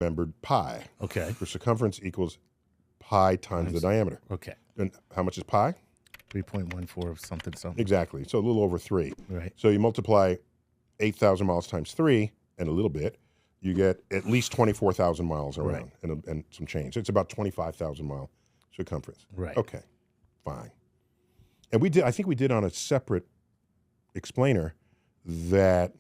remembered pi. Okay. For circumference equals pi times the diameter. Okay. And how much is pi? 3.14 of something. Exactly. So a little over 3. Right. So you multiply 8,000 miles times 3 and a little bit, you get at least 24,000 miles around and some change. It's about 25,000 mile circumference. Right. Okay, fine. And I think we did on a separate explainer that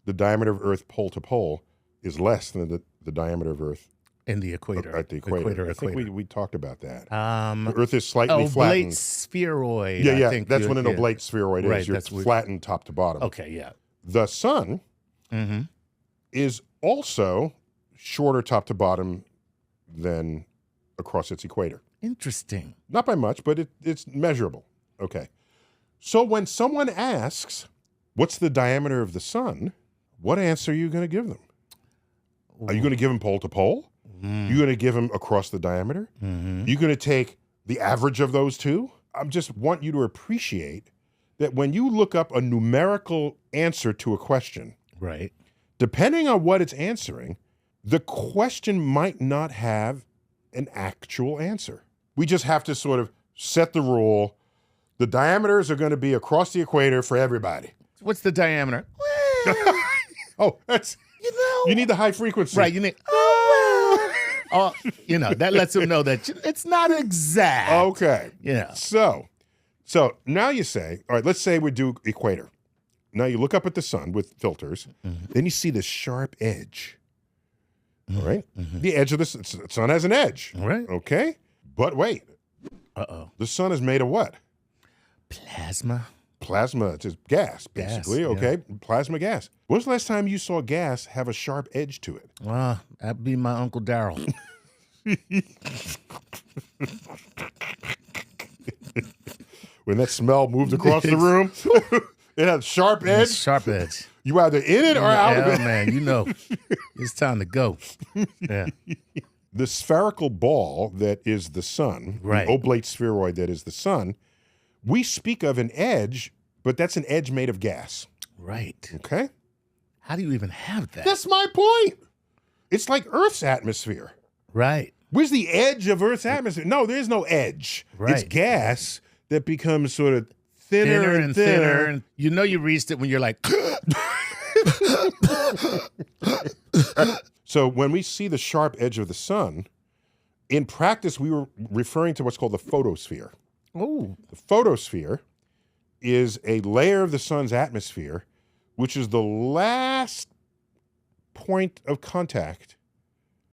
the diameter of Earth pole to pole is less than the diameter of Earth in the equator. At the equator. I think we talked about that. The Earth is slightly flattened. Oblate spheroid. Yeah, I think that's what an oblate spheroid is. You're flattened top to bottom. Okay, yeah. The sun is also shorter top to bottom than across its equator. Interesting. Not by much, but it's measurable. Okay. So when someone asks, what's the diameter of the sun, what answer are you going to give them? Are you going to give them pole to pole? You're going to give them across the diameter? You're going to take the average of those two? I just want you to appreciate that when you look up a numerical answer to a question, right, depending on what it's answering, the question might not have an actual answer. We just have to sort of set the rule. The diameters are going to be across the equator for everybody. What's the diameter? Oh, that's, you need the high frequency. Right, you need, that lets them know that it's not exact. Okay. Yeah. So now you say, all right, let's say we do equator. Now you look up at the sun with filters, then you see this sharp edge. All right? The edge of the sun has an edge. All right. Okay? But wait. The sun is made of what? Plasma. Plasma, it's just gas, basically. Okay? Plasma gas. When was the last time you saw gas have a sharp edge to it? That'd be my Uncle Darryl. When that smell moved across the room, it had a sharp edge. Sharp edge. You either in it or out of it. Man, it's time to go. Yeah. The spherical ball that is the sun, the oblate spheroid that is the sun, we speak of an edge, but that's an edge made of gas. Right. Okay? How do you even have that? That's my point. It's like Earth's atmosphere. Right. Where's the edge of Earth's atmosphere? No, there's no edge. Right. It's gas that becomes sort of thinner and thinner. And you reached it when you're like... So when we see the sharp edge of the sun, in practice, we were referring to what's called the photosphere. Oh. The photosphere is a layer of the sun's atmosphere, which is the last point of contact